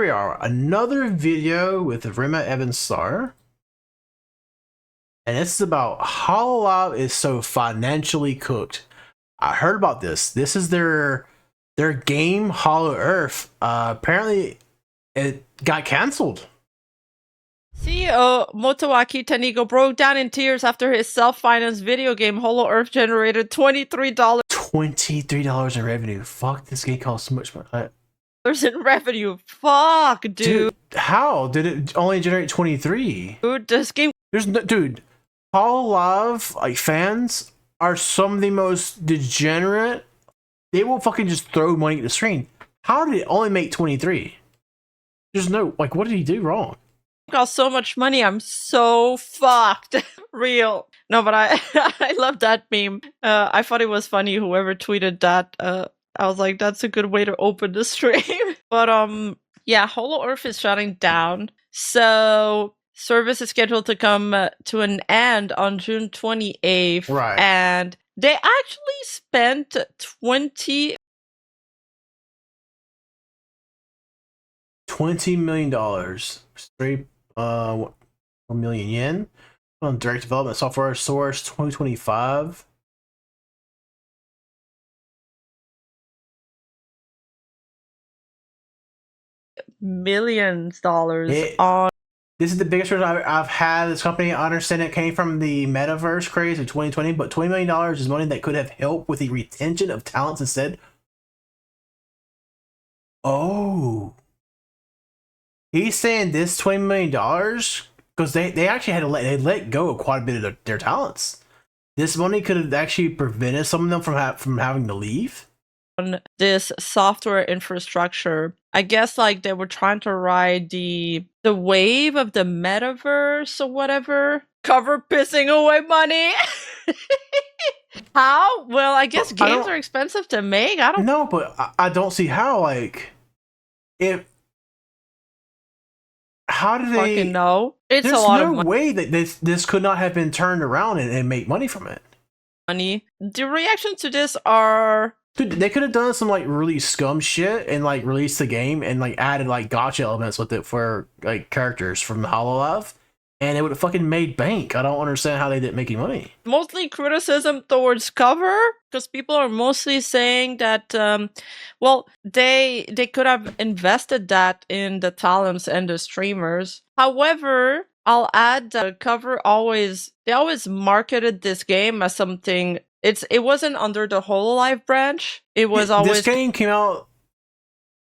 We are another video with Rima Evans Star, and it's about Hololive is so financially cooked. I heard about this. This is their game Hollow Earth. Apparently, it got canceled. CEO Motoaki Tanigo broke down in tears after his self-financed video game Hollow Earth generated $23. $23 in revenue. Fuck, this game costs so much money. In revenue. Fuck, dude. How did it only generate 23? Dude, this game. There's no, dude. Hololive like fans are some of the most degenerate. They will fucking just throw money at the screen. How did it only make 23? There's no like, what did he do wrong? Cost so much money. I'm so fucked. Real. No, but I love that meme. I thought it was funny. Whoever tweeted that. I was like, that's a good way to open the stream. But yeah, Hollow Earth is shutting down. So service is scheduled to come to an end on June 28th. Right. And they actually spent $20 million. Straight 1 million yen on direct development software source 2025. millions on. This is the biggest return I've had. This company, I understand it came from the metaverse craze of 2020, but $20 million is money that could have helped with the retention of talents instead. Oh, he's saying this $20 million because they actually had to let go of quite a bit of their talents. This money could have actually prevented some of them from having to leave. On this software infrastructure, I guess like they were trying to ride the wave of the metaverse or whatever. Cover pissing away money. How? Well, I guess games are expensive to make. I don't know, but I don't see how. Like, if how do they fucking know? It's there's a lot no of money. way that this could not have been turned around and make money from it. Money. The reactions to this are. Dude, they could have done some like really scum shit and like released the game and like added like gotcha elements with it for like characters from Hololive, and it would have fucking made bank. I don't understand how they didn't make any money. Mostly criticism towards cover because people are mostly saying that well, they could have invested that in the talents and the streamers. However, I'll add that cover they always marketed this game as something. It wasn't under the Hololive branch. It was always. This game came out.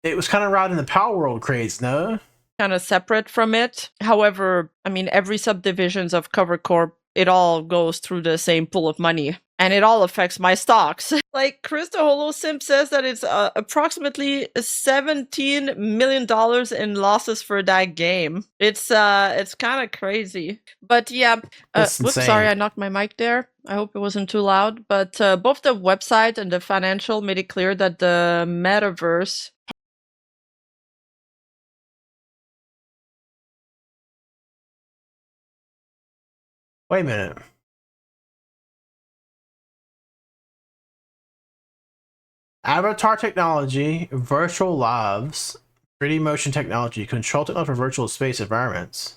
It was kind of riding the Power World craze, no? Kind of separate from it. However, I mean, every subdivisions of Cover Corp, it all goes through the same pool of money, and it all affects my stocks. Like Chris the HoloSimp says that it's approximately $17 million in losses for that game. It's kind of crazy. But yeah, whoops, sorry, I knocked my mic there. I hope it wasn't too loud. But both the website and the financial made it clear that the metaverse. Wait a minute. Avatar technology, virtual lives, 3D motion technology, control technology for virtual space environments.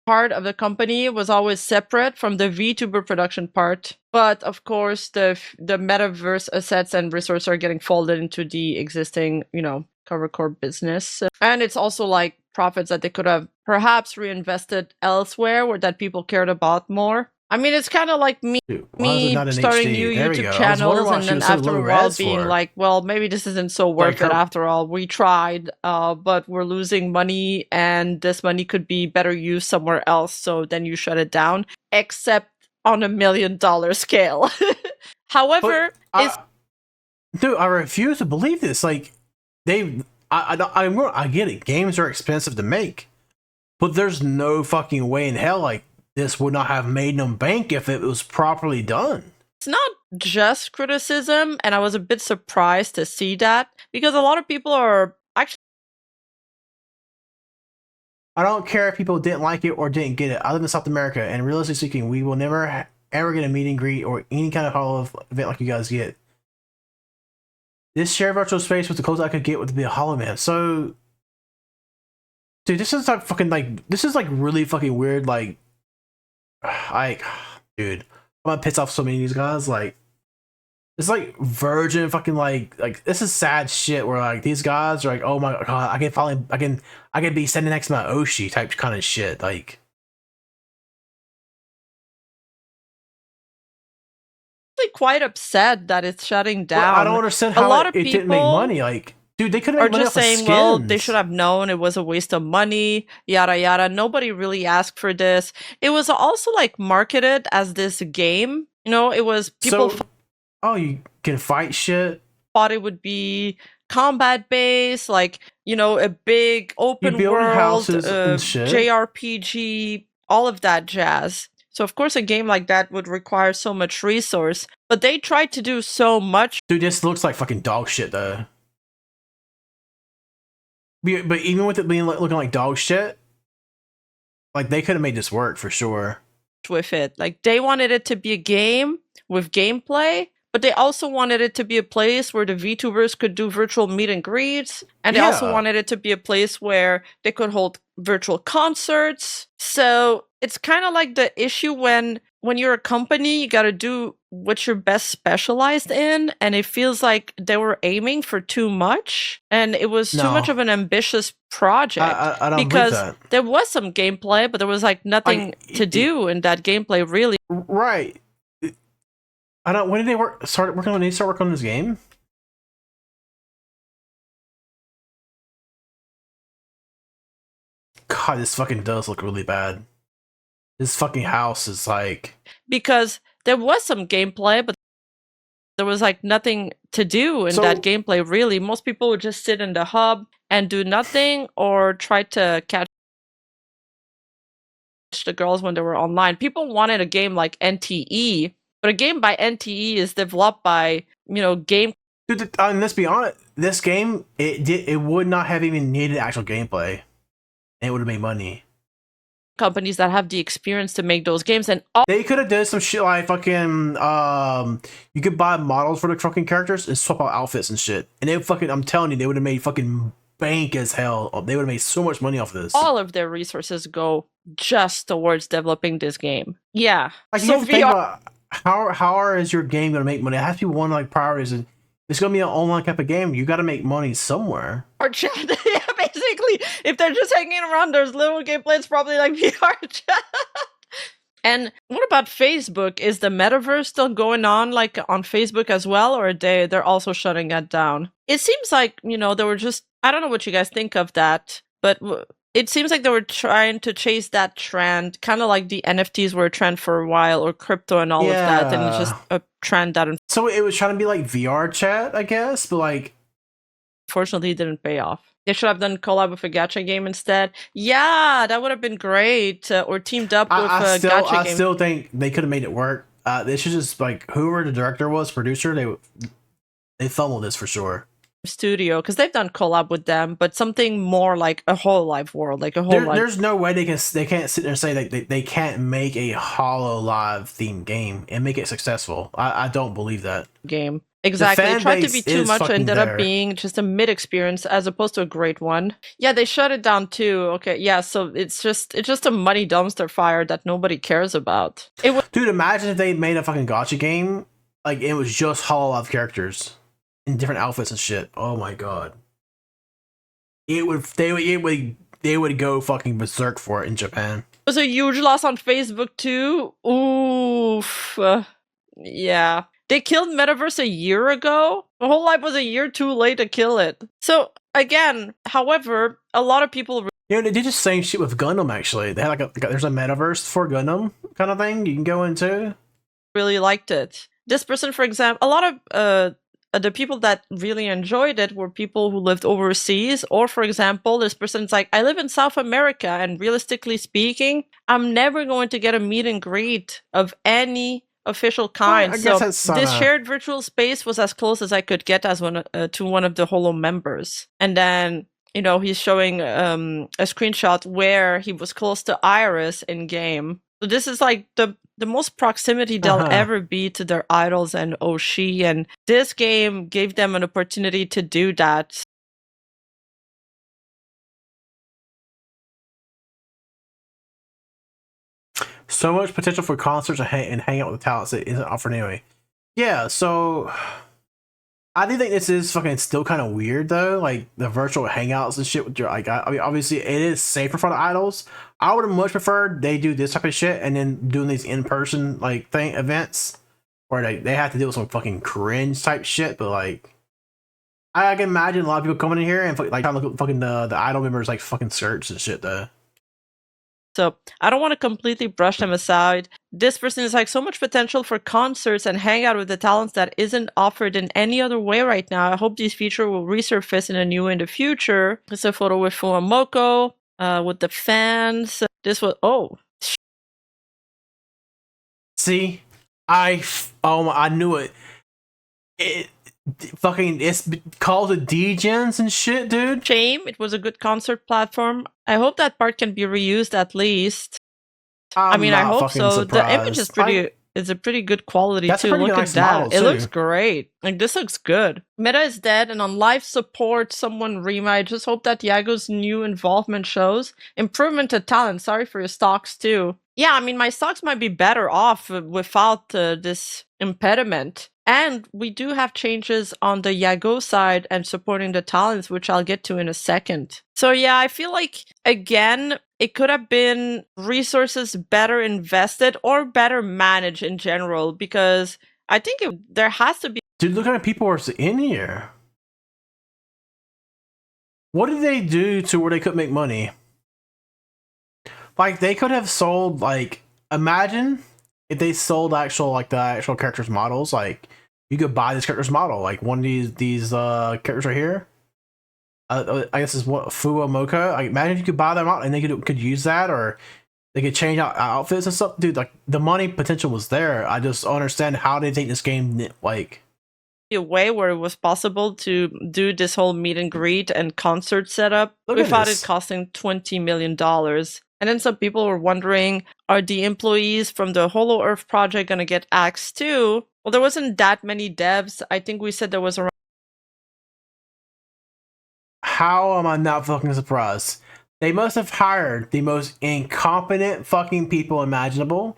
Part of the company was always separate from the VTuber production part. But of course, the metaverse assets and resources are getting folded into the existing, Cover Corp business. And it's also like profits that they could have perhaps reinvested elsewhere where that people cared about more. I mean, it's kind of like me starting new YouTube channels and then after a while being like, well, maybe this isn't so worth it after all. We tried, but we're losing money and this money could be better used somewhere else. So then you shut it down, except on $1 million scale. However, dude, I refuse to believe this. Like, I get it. Games are expensive to make, but there's no fucking way in hell like this would not have made them bank if it was properly done. It's not just criticism, and I was a bit surprised to see that because a lot of people are actually. I don't care if people didn't like it or didn't get it. I live in South America, and realistically speaking, we will never ever get a meet and greet or any kind of Hololive event like you guys get. This shared virtual space was the closest I could get with the Hollow Man. So, dude, this is like fucking like this is like really fucking weird. Like, dude, I'm gonna piss off so many of these guys. Like, it's like virgin fucking like this is sad shit. Where like these guys are like, oh my god, I can be standing next to my Oshi type kind of shit. Like, quite upset that it's shutting well, I down. don't understand A how lot it of didn't make people money. Like, dude, they could have are made money just off of saying, well, they skins. should have known it was a waste of money, yada yada. Nobody really asked for this. It was also like marketed as this game. You know, it was people So, oh, you can fight shit. thought it would be combat based, like, you know, a big open build world houses and shit. JRPG, all of that jazz. So of course a game like that would require so much resource, but they tried to do so much. Dude, this looks like fucking dog shit though. But even with it being looking like dog shit, like they could have made this work for sure. With it, like they wanted it to be a game with gameplay, but they also wanted it to be a place where the VTubers could do virtual meet and greets, and they also wanted it to be a place where they could hold virtual concerts. So it's kind of like the issue when you're a company, you got to do what you're best specialized in, and it feels like they were aiming for too much, and it was too much of an ambitious project. I don't because believe that. there was some gameplay, but there was like nothing to do in that gameplay, really. Right. I don't. When did they start working on this game? God, this fucking does look really bad. This fucking house is like, because there was some gameplay, but there was like nothing to do in that gameplay, really. Most people would just sit in the hub and do nothing or try to catch the girls when they were online. People wanted a game like NTE, but a game by NTE is developed by, you know, game. Dude, let's be honest. This game, it would not have even needed actual gameplay. And it would have made money. Companies that have the experience to make those games, and they could have done some shit like fucking you could buy models for the fucking characters and swap out outfits and shit, and they fucking, I'm telling you, they would have made fucking bank as hell. They would have made so much money off of this. All of their resources go just towards developing this game. Yeah. Like, you have to think about how is your game gonna make money? It has to be one like priorities. And it's gonna be an online type of game. You got to make money somewhere. Or chat. Yeah, basically, if they're just hanging around, there's little gameplay. It's probably like VR chat. And what about Facebook? Is the metaverse still going on, like on Facebook as well, or they're also shutting that down? It seems like, you know, they were just, I don't know what you guys think of that, but it seems like they were trying to chase that trend, kind of like the NFTs were a trend for a while, or crypto and all of that, and it's just a trend that. So it was trying to be like VR chat, I guess, but like, unfortunately, it didn't pay off. They should have done collab with a gacha game instead. Yeah, that would have been great. Or teamed up with a gacha game. I still think they could have made it work. They should just, like, whoever the director was, producer, they fumbled this for sure. Studio, because they've done collab with them, but something more like a Hololive world, like a Hololive. There's no way they can't sit there and say that they can't make a Hololive themed game and make it successful. I don't believe that game. Exactly. It tried to be too much, ended up being just a mid experience as opposed to a great one. Yeah, they shut it down too. Okay, yeah, so it's just a money dumpster fire that nobody cares about. Dude, imagine if they made a fucking gacha game, like it was just Hololive characters in different outfits and shit. Oh my god. They would go fucking berserk for it in Japan. It was a huge loss on Facebook too. Oof. Yeah. They killed Metaverse a year ago. The Hololive was a year too late to kill it. So again, however, a lot of people. You know, they did the same shit with Gundam. Actually, they had there's a metaverse for Gundam kind of thing you can go into. Really liked it. This person, for example, a lot of the people that really enjoyed it were people who lived overseas. Or, for example, this person's like, I live in South America, and realistically speaking, I'm never going to get a meet and greet of any official kind. So this shared virtual space was as close as I could get as to one of the Holo members. And then, you know, he's showing a screenshot where he was close to Iris in game. So this is like the the most proximity they'll ever be to their idols and Oshi, and this game gave them an opportunity to do that. So much potential for concerts and hang out with the talents that isn't offered anyway. Yeah, so I do think this is fucking still kind of weird though, like the virtual hangouts and shit with your like. I mean, obviously it is safer for the idols. I would have much preferred they do this type of shit and then doing these in person like thing events where they have to deal with some fucking cringe type shit. But like, I can imagine a lot of people coming in here and like trying to look at fucking the idol members like fucking skirts and shit though. So I don't want to completely brush them aside. This person is like so much potential for concerts and hang out with the talents that isn't offered in any other way right now. I hope these features will resurface in a new way in the future. It's a photo with Fuamoko, with the fans. This was, oh. See, I knew it. It's called the D-Gens and shit, dude. Shame. It was a good concert platform. I hope that part can be reused at least. I mean, I hope so. Surprised. The image is pretty. It's a pretty good quality too. Look at that. It looks great. Like this looks good. Meta is dead, and on live support, someone Rima. I just hope that Yago's new involvement shows improvement to talent. Sorry for your stocks too. Yeah, I mean, my stocks might be better off without this impediment. And we do have changes on the Yago side and supporting the talents, which I'll get to in a second. So yeah, I feel like, again, it could have been resources better invested or better managed in general, because I think there has to be... Dude, look how many people are in here. What did they do to where they couldn't make money? Like, they could have sold, like, imagine if they sold the actual characters models. Like, you could buy this character's model, like one of these characters right here. I guess is what Fuamoko. I imagine if you could buy them out and they could use that, or they could change out outfits and stuff. Dude, like the money potential was there. I just don't understand how they think this game like a way where it was possible to do this whole meet and greet and concert setup without it costing $20 million. And then some people were wondering, are the employees from the Hololive project going to get axed too? Well, there wasn't that many devs. I think we said there was around... How am I not fucking surprised? They must have hired the most incompetent fucking people imaginable.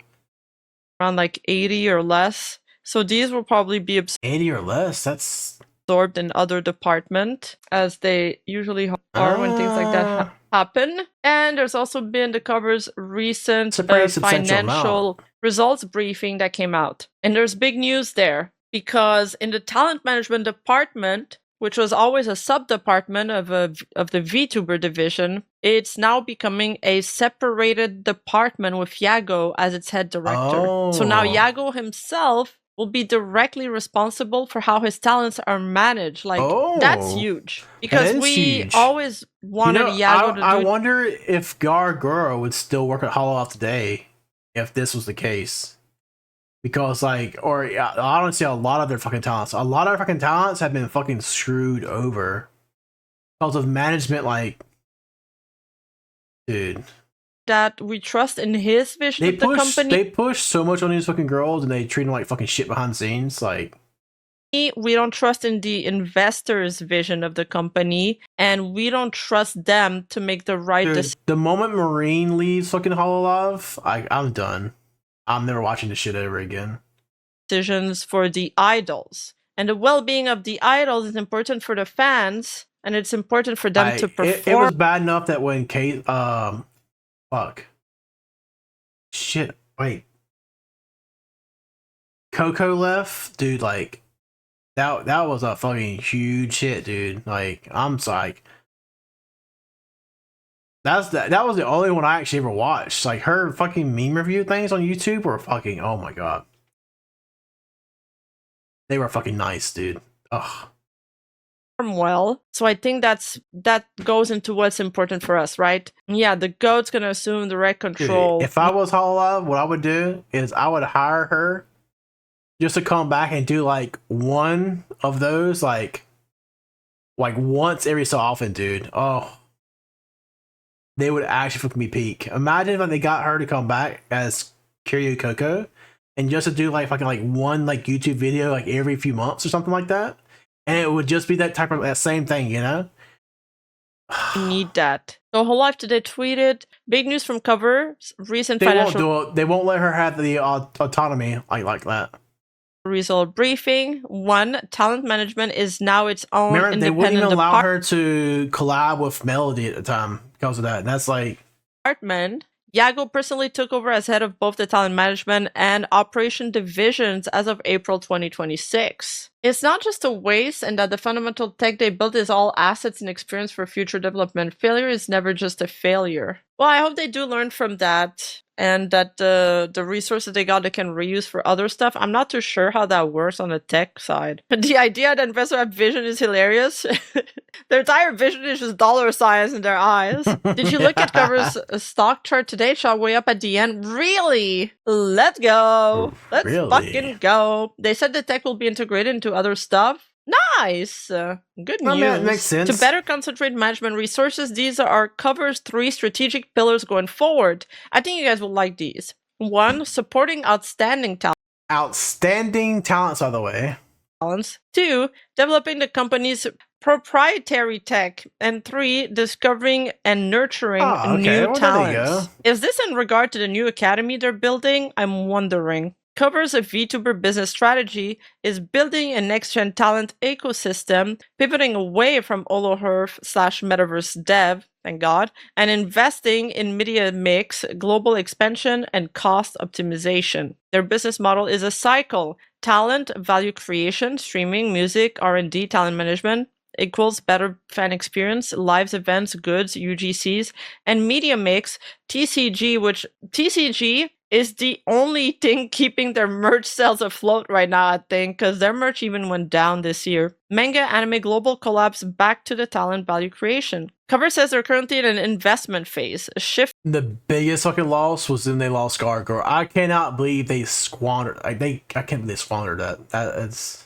Around like 80 or less. So these will probably be 80 or less. That's absorbed in other department, as they usually are when things like that happen. And there's also been the cover's recent financial results briefing that came out. And there's big news there, because in the talent management department, which was always a sub-department of the VTuber division, it's now becoming a separated department with Yago as its head director. So now Yago himself will be directly responsible for how his talents are managed. Like, that's huge. Because we always wanted Yago to do... I wonder if Garguro would still work at Hololive today if this was the case. Because, like, or I don't see a lot of their fucking talents. A lot of their fucking talents have been fucking screwed over because of management, like, dude. That we trust in his vision of the company. They push so much on these fucking girls and they treat them like fucking shit behind the scenes. Like, we don't trust in the investors' vision of the company, and we don't trust them to make the right decision. The moment Marine leaves fucking Hololive, I'm done. I'm never watching this shit ever again. Decisions for the idols. And the well-being of the idols is important for the fans, and it's important for them to perform. It was bad enough that when Kate, fuck. Shit, wait. Coco left? Dude, like, that was a fucking huge hit, dude. Like, I'm sorry. That was the only one I actually ever watched. Like, her fucking meme review things on YouTube were fucking, oh my god. They were fucking nice, dude. Ugh. Well, so I think that goes into what's important for us, right? Yeah, the GOAT's gonna assume direct control. Dude, if I was Hololive, what I would do is I would hire her just to come back and do like one of those, like once every so often, dude. Oh, they would actually fucking me peak. Imagine if they got her to come back as Kiryu Coco and just to do like fucking like one like YouTube video like every few months or something like that, and it would just be that type of that same thing, you know. Need that. So Hololive today tweeted big news from Cover. Recent They financial won't do it. They won't let her have the autonomy like that. result briefing. One, talent management is now its own Remember, they wouldn't independent even allow her to collab with Melody at the time because of that. And that's like department. Yago personally took over as head of both the talent management and operation divisions as of April 2026. It's not just a waste, and that the fundamental tech they built is all assets and experience for future development. Failure is never just a failure. Well, I hope they do learn from that, and that the resources they got they can reuse for other stuff. I'm not too sure how that works on the tech side. But the idea that investors have vision is hilarious. Their entire vision is just dollar signs in their eyes. Did you look at Cover's stock chart today? It shot way up at the end. Really? Let's go. Let's fucking go. They said the tech will be integrated into other stuff. Nice. Good news. That makes sense. To better concentrate management resources, these are Cover's 3 strategic pillars going forward. I think you guys will like these. 1, supporting outstanding talent. Outstanding talents, by the way. 2, developing the company's proprietary tech. And 3, discovering and nurturing new talents. Is this in regard to the new academy they're building? I'm wondering. Covers a VTuber business strategy is building a next-gen talent ecosystem, pivoting away from Hololive/metaverse dev, thank God, and investing in media mix, global expansion, and cost optimization. Their business model is a cycle: talent, value creation, streaming, music, R&D, talent management, equals better fan experience, lives, events, goods, UGCs, and media mix, TCG, which TCG is the only thing keeping their merch sales afloat right now, I think, because their merch even went down this year. Manga, anime, global collabs back to the talent value creation. Cover says they're currently in an investment phase, a shift. The biggest fucking loss was when they lost Gargoyle. I cannot believe they squandered. I can't believe they squandered that. That is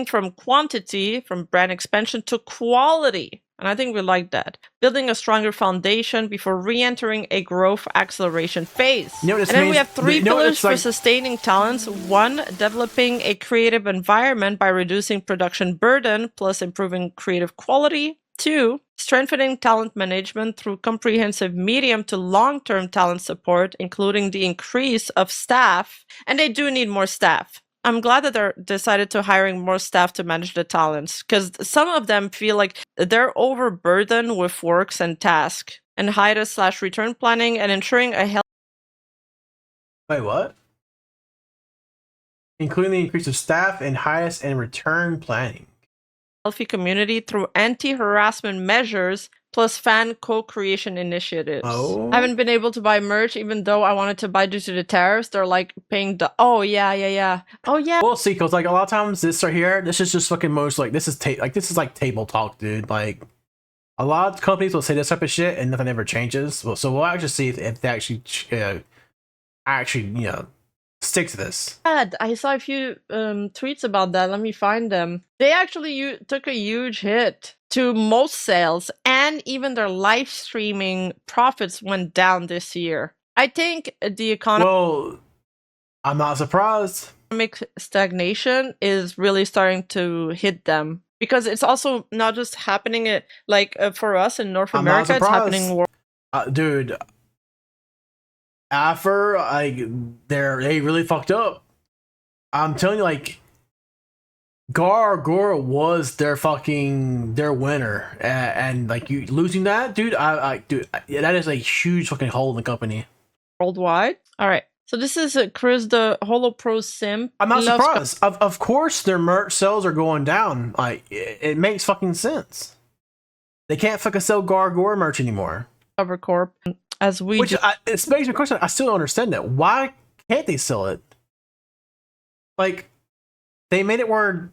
from quantity, from brand expansion to quality. And I think we like that. Building a stronger foundation before re-entering a growth acceleration phase. You know what this and then means? we have 3 pillars for sustaining talents. 1, developing a creative environment by reducing production burden plus improving creative quality. 2, strengthening talent management through comprehensive medium to long-term talent support, including the increase of staff. And they do need more staff. I'm glad that they're decided to hiring more staff to manage the talents, because some of them feel like they're overburdened with works and tasks, and hiatus/return planning and ensuring a healthy. Wait, what? Including the increase of staff and hiatus and return planning. Healthy community through anti-harassment measures plus fan co-creation initiatives. Oh. I haven't been able to buy merch even though I wanted to buy due to the tariffs. They're like paying the oh yeah. We'll see, cause like a lot of times this right here, this is just fucking most like this is like table talk, dude. Like a lot of companies will say this type of shit and nothing ever changes. Well, so we'll actually see if they actually stick to this. I saw a few tweets about that. Let me find them. They actually took a huge hit to most sales, and even their live streaming profits went down this year. I think the economy. Well, I'm not surprised. Economic stagnation is really starting to hit them, because it's also not just happening for us in North America. It's happening. Dude. After they really fucked up. I'm telling you, like Gargoyle was their winner, and like you losing that, dude. Dude, that is a huge fucking hole in the company worldwide. All right, so this is Chris, the HoloPro sim. I'm not surprised. Of course, their merch sales are going down. Like it makes fucking sense. They can't fucking sell Gargoyle merch anymore. Cover Corp. It makes me question. I still don't understand that. Why can't they sell it? Like, they made it where,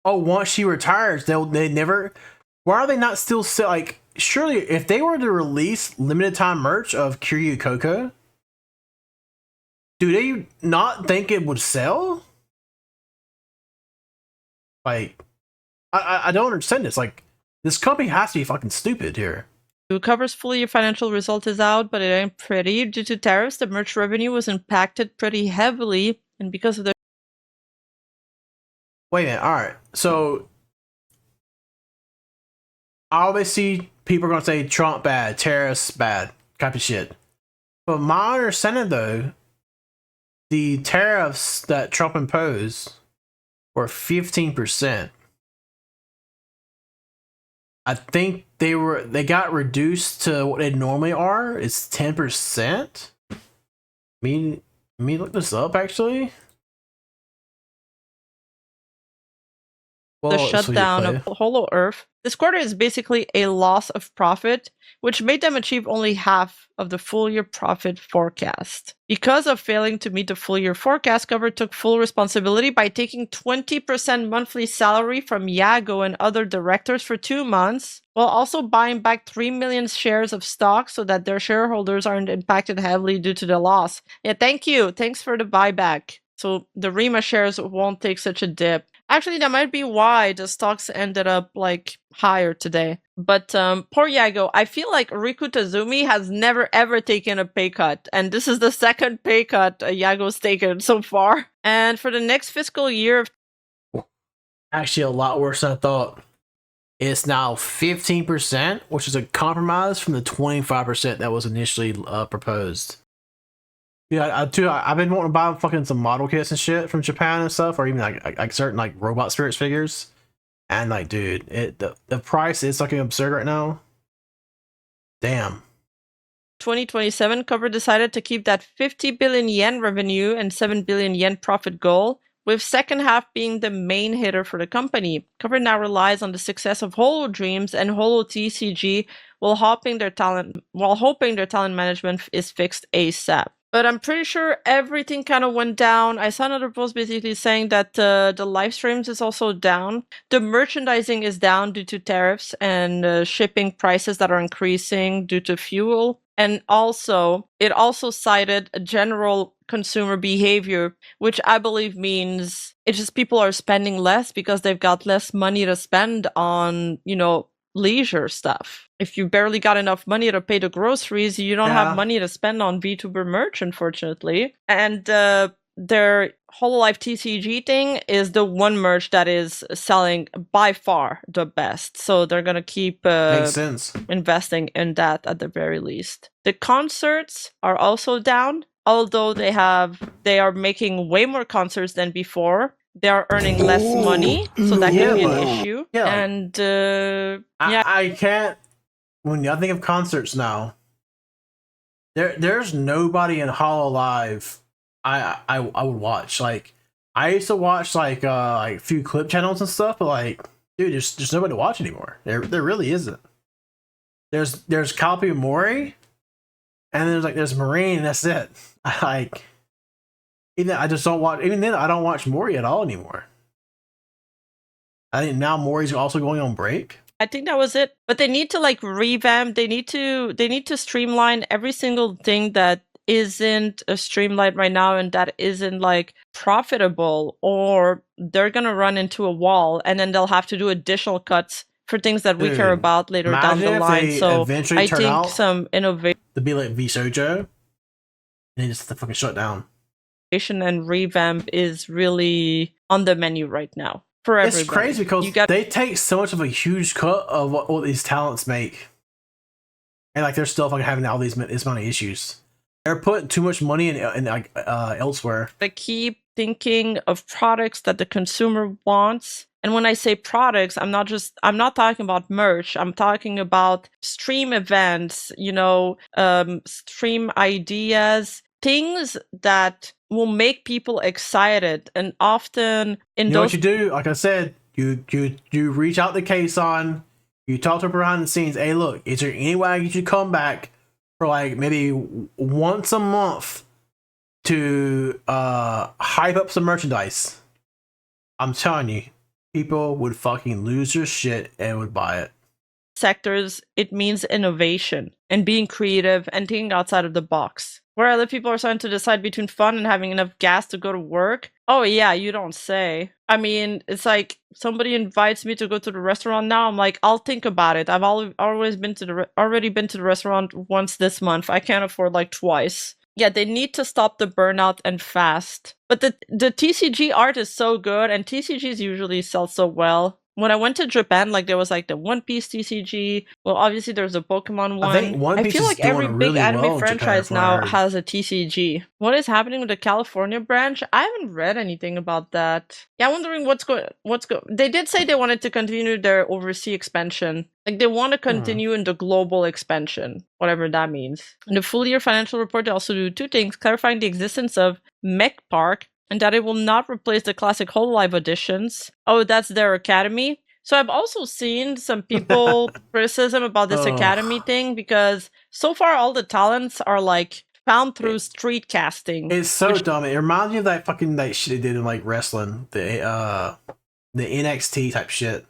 once she retires, they never. Why are they not still sell? Like, surely, if they were to release limited time merch of Kiryu Coco, do they not think it would sell? Like, I don't understand this. Like, this company has to be fucking stupid here. Cover's full year financial result is out, but it ain't pretty. Due to tariffs, the merch revenue was impacted pretty heavily. And because of the Wait a minute. All right. So I always see people are gonna say Trump bad, terrorists bad, type of shit. But my understanding though, the tariffs that Trump imposed were 15%. I think they got reduced to what they normally are. It's 10%. Me look this up actually. the Well, it's shutdown of play. Holo Earth, this quarter is basically a loss of profit, which made them achieve only half of the full year profit forecast. Because of failing to meet the full year forecast, Cover took full responsibility by taking 20% monthly salary from Yago and other directors for 2 months, while also buying back 3 million shares of stock so that their shareholders aren't impacted heavily due to the loss. Yeah, thank you. Thanks for the buyback. So the Rima shares won't take such a dip. Actually, that might be why the stocks ended up like higher today. But poor Yago, I feel like Riku Tazumi has never ever taken a pay cut, and this is the second pay cut Yago's taken so far. And for the next fiscal year, Actually, a lot worse than I thought. It's now 15%, which is a compromise from the 25% that was initially proposed. Yeah, I've been wanting to buy fucking some model kits and shit from Japan and stuff, or even like certain like robot spirits figures. And like, dude, the price is fucking absurd right now. Damn. 2027, Cover decided to keep that 50 billion yen revenue and 7 billion yen profit goal, with second half being the main hitter for the company. Cover now relies on the success of Holo Dreams and Holo TCG while hoping their talent management is fixed ASAP. But I'm pretty sure everything kind of went down. I saw another post basically saying that the live streams is also down. The merchandising is down due to tariffs and shipping prices that are increasing due to fuel. And also, it also cited a general consumer behavior, which I believe means it's just people are spending less because they've got less money to spend on, leisure stuff. If you barely got enough money to pay the groceries, you don't have money to spend on VTuber merch, unfortunately. And their Hololive TCG thing is the one merch that is selling by far the best. So they're gonna keep Makes sense. investing in that at the very least. The concerts are also down, although they are making way more concerts than before. They are earning less money, so that can be an issue. Yeah, And I can't. When I think of concerts now, there's nobody in Hololive I would watch. Like I used to watch like a few clip channels and stuff, but like, dude, there's nobody to watch anymore. There really isn't. There's Calpy Mori, and there's Marine, and that's it. Like I just don't watch. Even then, I don't watch Mori at all anymore. I think now Mori's also going on break. I think that was it. But they need to like revamp. They need to streamline every single thing that isn't streamlined right now and that isn't like profitable, or they're gonna run into a wall and then they'll have to do additional cuts for things that we care about later down the line. So I think some innovation to be like VSojo, and they just have to fucking shut down. And revamp is really on the menu right now for everybody. It's crazy because they take so much of a huge cut of what all these talents make, and like they're still fucking having all this many issues. They're putting too much money in like elsewhere. They keep thinking of products that the consumer wants. And when I say products, I'm not talking about merch. I'm talking about stream events, stream ideas, things that will make people excited. And often what you do, like I said, you reach out to Kason, you talk to her behind the scenes. Hey, look, is there any way you should come back for like maybe once a month to hype up some merchandise? I'm telling you, people would fucking lose their shit and would buy it. Sectors, it means innovation and being creative and thinking outside of the box. Where other people are starting to decide between fun and having enough gas to go to work. Oh yeah, you don't say. I mean, it's like somebody invites me to go to the restaurant now. I'm like, I'll think about it. I've already been to the restaurant once this month. I can't afford like twice. Yeah, they need to stop the burnout and fast. But the TCG art is so good, and TCGs usually sell so well. When I went to Japan, like there was like the One Piece TCG. Well, obviously there's a Pokemon one. I think One I Piece feel is like every doing big really anime well in Japan, franchise from what I now heard. has a TCG. What is happening with the California branch? I haven't read anything about that. Yeah, I'm wondering what's going. They did say they wanted to continue their overseas expansion. Like they want to continue in the global expansion, whatever that means. In the full year financial report, they also do two things: clarifying the existence of Mech Park and that it will not replace the classic Hololive editions. Oh, that's their academy. So I've also seen some people criticism about this academy thing because so far all the talents are like found through street casting. It's so dumb. It reminds me of that fucking that shit they did in like wrestling, the NXT type shit.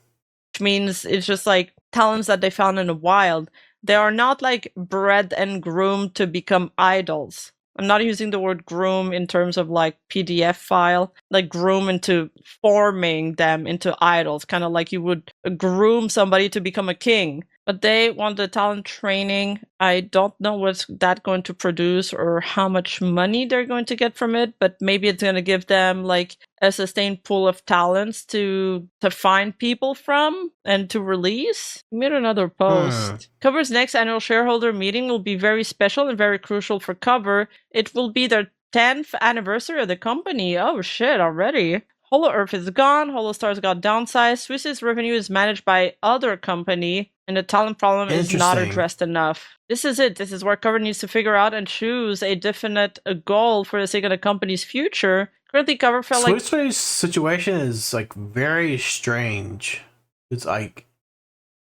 Which means it's just like talents that they found in the wild. They are not like bred and groomed to become idols. I'm not using the word groom in terms of like PDF file, like groom into forming them into idols, kind of like you would groom somebody to become a king. But they want the talent training. I don't know what's that going to produce or how much money they're going to get from it, but maybe it's going to give them like a sustained pool of talents to find people from and to release. We made another post. Cover's next annual shareholder meeting will be very special and very crucial for Cover. It will be their 10th anniversary of the company. Oh shit, already. Holo Earth is gone, Holostars got downsized, Swiss's revenue is managed by other company, and the talent problem is not addressed enough. This is it. This is where Cover needs to figure out and choose a definite goal for the sake of the company's future. Currently, Cover felt like Swiss's situation is like very strange. It's like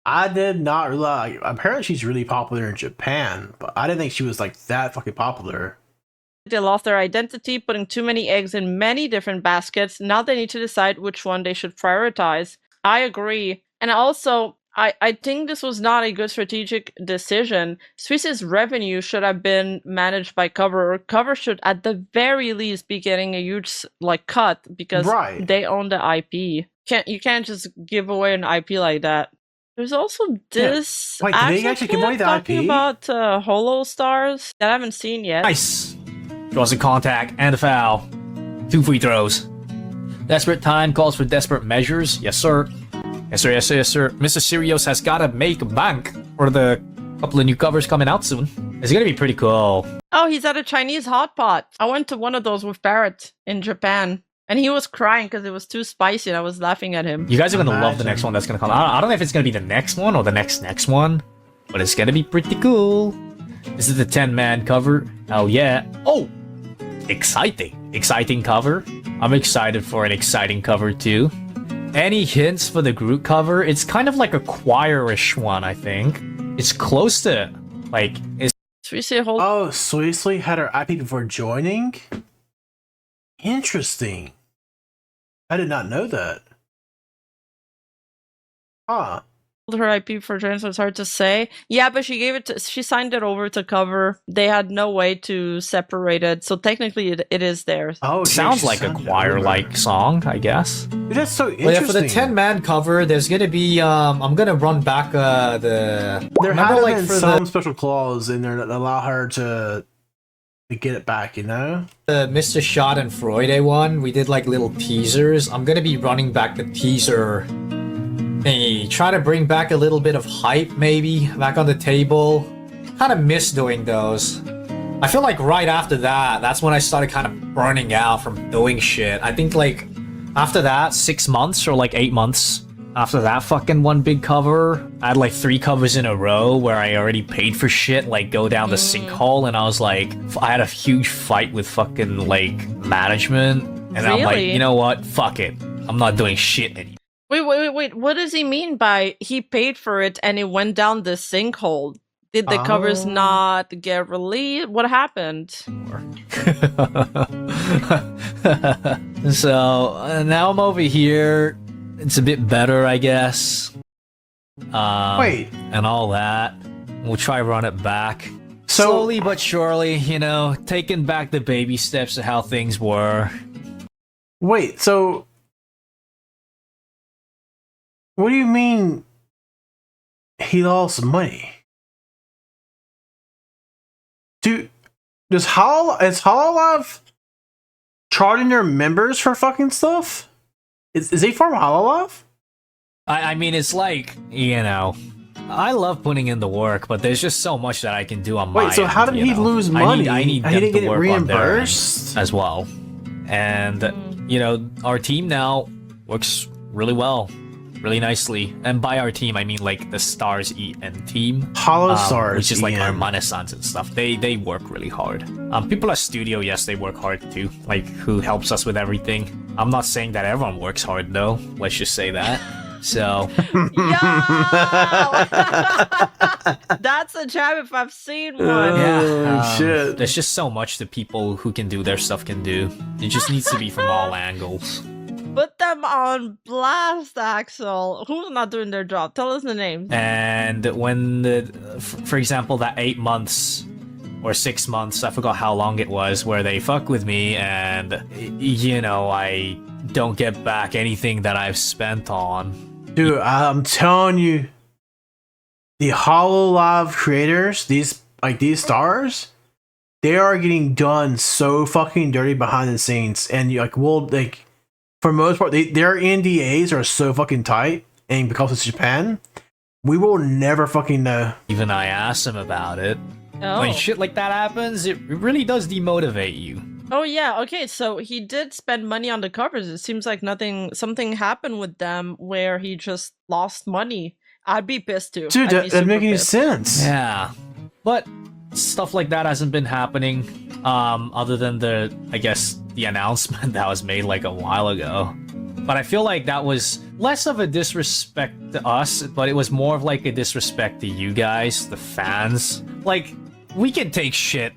I did not realize. Apparently, she's really popular in Japan, but I didn't think she was like that fucking popular. they lost their identity, putting too many eggs in many different baskets. Now they need to decide which one they should prioritize. I agree. And also, I think this was not a good strategic decision. Swiss's revenue should have been managed by Cover, or Cover should at the very least be getting a huge like cut because they own the IP. You can't just give away an IP like that. There's also this Wait, did they actually give away the talking IP? about Holo Stars that I haven't seen yet. Nice. Draws a contact and a foul. 2 free throws. Desperate time calls for desperate measures. Yes, sir. Yes, sir, yes, sir, yes, sir. Mr. Sirius has gotta make bank for the couple of new covers coming out soon. It's gonna be pretty cool. Oh, he's at a Chinese hot pot. I went to one of those with Barrett in Japan. And he was crying because it was too spicy and I was laughing at him. You guys are gonna love the next one that's gonna come out. I don't know if it's gonna be the next one or the next one. But it's gonna be pretty cool. This is the 10-man cover. Oh, yeah. Oh! Exciting. Exciting cover. I'm excited for an exciting cover, too. Any hints for the Groot cover? It's kind of like a choir-ish one, I think. It's close to, like... Oh, Sweesley had her IP before joining? Interesting. I did not know that. Huh. Her IP for joining, so it's hard to say. Yeah, but she signed it over to Cover. They had no way to separate it, so technically it is theirs. Oh, sounds like a choir-like song, I guess. Dude, that's so interesting. Well, yeah, for the 10-man cover, there's gonna be I'm gonna run back there have been some special clause in there that allow her to get it back, you know? The Mr. Shot and Freude one, we did like little teasers. I'm gonna be running back the teaser thingy. Try to bring back a little bit of hype, maybe, back on the table. Kind of miss doing those. I feel like right after that, that's when I started kind of burning out from doing shit. I think like after that, 6 months or like 8 months after that fucking one big cover, I had like 3 covers in a row where I already paid for shit, like go down the sinkhole, and I was like, I had a huge fight with fucking like management, and I'm like, you know what, fuck it, I'm not doing shit anymore. Wait, what does he mean by he paid for it and it went down the sinkhole? Did the covers not get released? What happened? So now I'm over here. It's a bit better, I guess. Wait. And all that. We'll try run it back. Slowly but surely, you know, taking back the baby steps of how things were. Wait, so... What do you mean he lost money? Dude, is Hololive charging their members for fucking stuff? Is they from Hololive? I mean, it's like, you know, I love putting in the work, but there's just so much that I can do on my Wait, so end, how did he lose money? I need he them didn't to get it work on their end reimbursed as well. And, you know, our team now works really well, really nicely. And by our team, I mean like the Stars EN team. Hollow Stars, which is like our EN. Renaissance and stuff. They work really hard. People at studio, yes, they work hard too. Like, who helps us with everything. I'm not saying that everyone works hard though. Let's just say that. So Yeah, that's a jam if I've seen one. yeah, shit. there's just so much that people who can do their stuff can do. It just needs to be from all angles. Put them on blast, Axel. Who's not doing their job? Tell us the names. And when for example, that 8 months or 6 months, I forgot how long it was, where they fuck with me and, you know, I don't get back anything that I've spent on. Dude, I'm telling you, the Hololive creators, these stars, they are getting done so fucking dirty behind the scenes, and for most part, their NDAs are so fucking tight, and because it's Japan, we will never fucking know. Even I asked him about it. Oh. When shit like that happens, it really does demotivate you. Oh yeah, okay, so he did spend money on the covers. It seems like something happened with them where he just lost money. I'd be pissed too. Dude, that doesn't make any sense. Yeah. But stuff like that hasn't been happening, other than the announcement that was made like a while ago. But I feel like that was less of a disrespect to us, but it was more of like a disrespect to you guys, the fans. Like, we can take shit,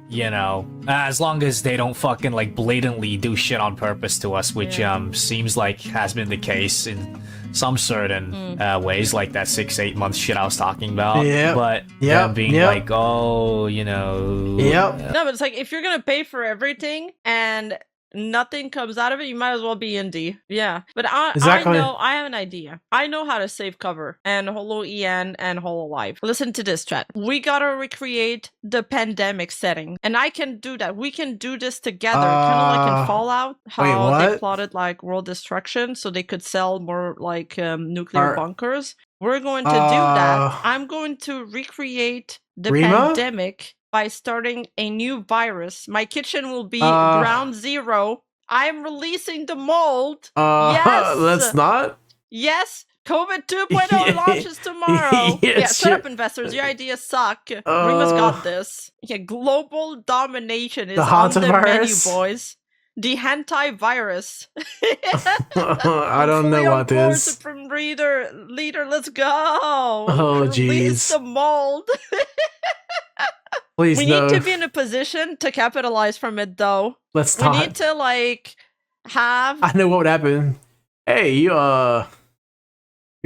you know, as long as they don't fucking like blatantly do shit on purpose to us, which seems like has been the case in some certain ways, like that 6-8 month shit I was talking about. Yep. But Yep. being Yep. like, oh, you know. Yep. No, but it's like, if you're gonna pay for everything and nothing comes out of it, you might as well be indie. Yeah. But Exactly. I have an idea. I know how to save cover and Holo EN and Hololive. Listen to this, chat. We gotta recreate the pandemic setting. And I can do that. We can do this together. Kind of like in Fallout, how they what? plotted like world destruction so they could sell more like nuclear bunkers. We're going to do that. I'm going to recreate the Rima? pandemic by starting a new virus. My kitchen will be ground zero. I'm releasing the mold. Yes. Let's not. Yes. COVID 2.0 launches tomorrow. Yes, yeah, shut up, shit. investors. Your ideas suck. Rima's got this. Yeah, global domination is The on the menu, hantavirus? boys. The hentai virus. I don't know what this. Supreme leader, let's go. Oh, Release jeez. the mold. Please We no. need to be in a position to capitalize from it, though. Let's We not. need to like have. I know what would happen. Hey, your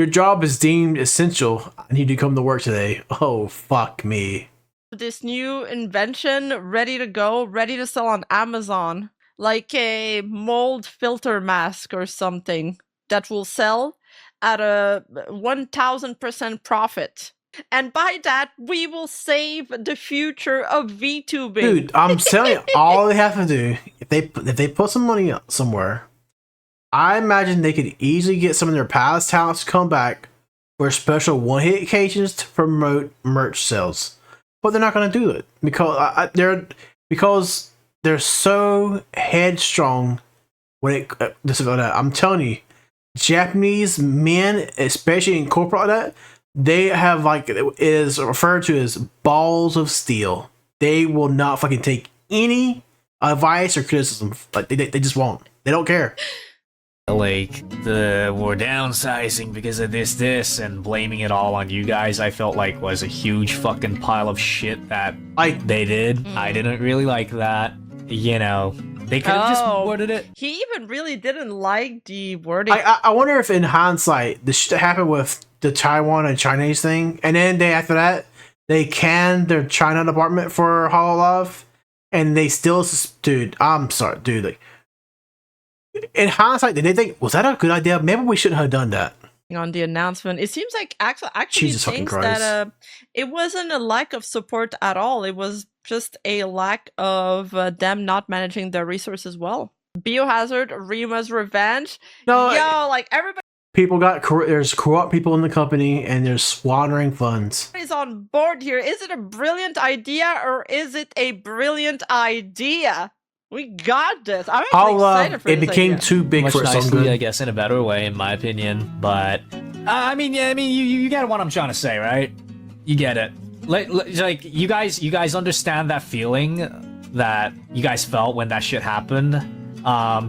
job is deemed essential. I need to come to work today. Oh, fuck me. This new invention ready to go, ready to sell on Amazon, like a mold filter mask or something that will sell at a 1000% profit. And by that, we will save the future of VTubing. Dude, I'm telling you, all they have to do, if they put some money somewhere, I imagine they could easily get some of their past talents to come back for special one-hit occasions to promote merch sales. But they're not going to do it because they're so headstrong when it this is like that. I'm telling you, Japanese men, especially in corporate like that, they have like it is referred to as balls of steel. They will not fucking take any advice or criticism. Like they just won't. They don't care. Like, we're downsizing because of this, and blaming it all on you guys, I felt like was a huge fucking pile of shit that they did. I didn't really like that. You know, they could have just worded it. He even really didn't like the wording. I wonder if in hindsight, the shit that happened with the Taiwan and Chinese thing, and then after that, they canned their China department for Hololive, and they still, dude, I'm sorry, dude, like, in hindsight, did they think, was that a good idea? Maybe we shouldn't have done that. On the announcement, it seems like Axel actually Jesus fucking thinks Christ. that it wasn't a lack of support at all. It was just a lack of them not managing their resources well. Biohazard, Rima's revenge. No, Yo, like everybody people there's corrupt people in the company and they're squandering funds. is on board here. Is it a brilliant idea or is it a brilliant idea? We got this. I'm actually excited for it this became idea. too big Much for its own nicely, good. I guess, in a better way, in my opinion. But I mean, you get what I'm trying to say, right? You get it. Like you guys understand that feeling that you guys felt when that shit happened.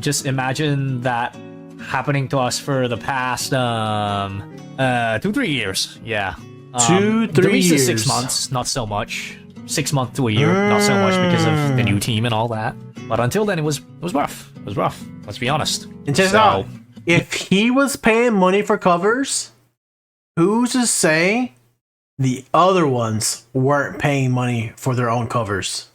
Just imagine that happening to us for the past 2-3 years. Yeah, 2-3 the recent years. 6 months, not so much. 6 months to a year, not so much because of the new team and all that. But until then, it was rough. It was rough. Let's be honest. And check it out. If he was paying money for covers, who's to say the other ones weren't paying money for their own covers?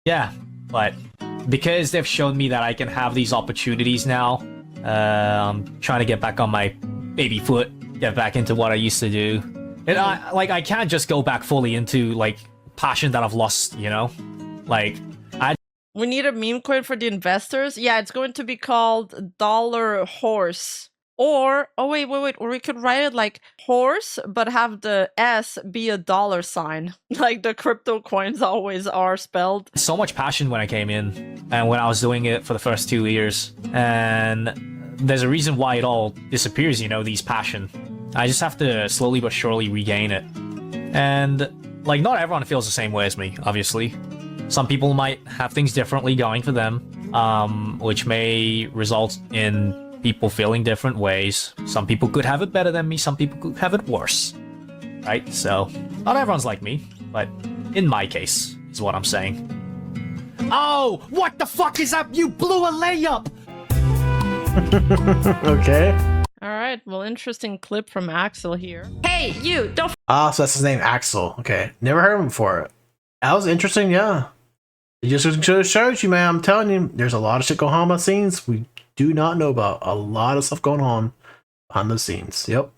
Yeah, but because they've shown me that I can have these opportunities now, I'm trying to get back on my baby foot, get back into what I used to do. And I can't just go back fully into like passion that I've lost, you know? Like We need a meme coin for the investors. Yeah, it's going to be called Dollar Horse. Or, oh wait, or we could write it like horse, but have the S be a dollar sign. Like the crypto coins always are spelled. so much passion when I came in and when I was doing it for the first 2 years. And there's a reason why it all disappears, you know, these passion. I just have to slowly but surely regain it. And like, not everyone feels the same way as me, obviously. Some people might have things differently going for them, which may result in people feeling different ways. Some people could have it better than me, some people could have it worse. Right? So, not everyone's like me, but in my case, is what I'm saying. Oh, what the fuck is up? You blew a layup! Okay. All right, well, interesting clip from Axel here. Hey, you, don't Ah, so that's his name, Axel. Okay. Never heard of him before. That was interesting, yeah. It just shows you, man. I'm telling you, there's a lot of shit going on behind the scenes we do not know about. A lot of stuff going on behind the scenes. Yep.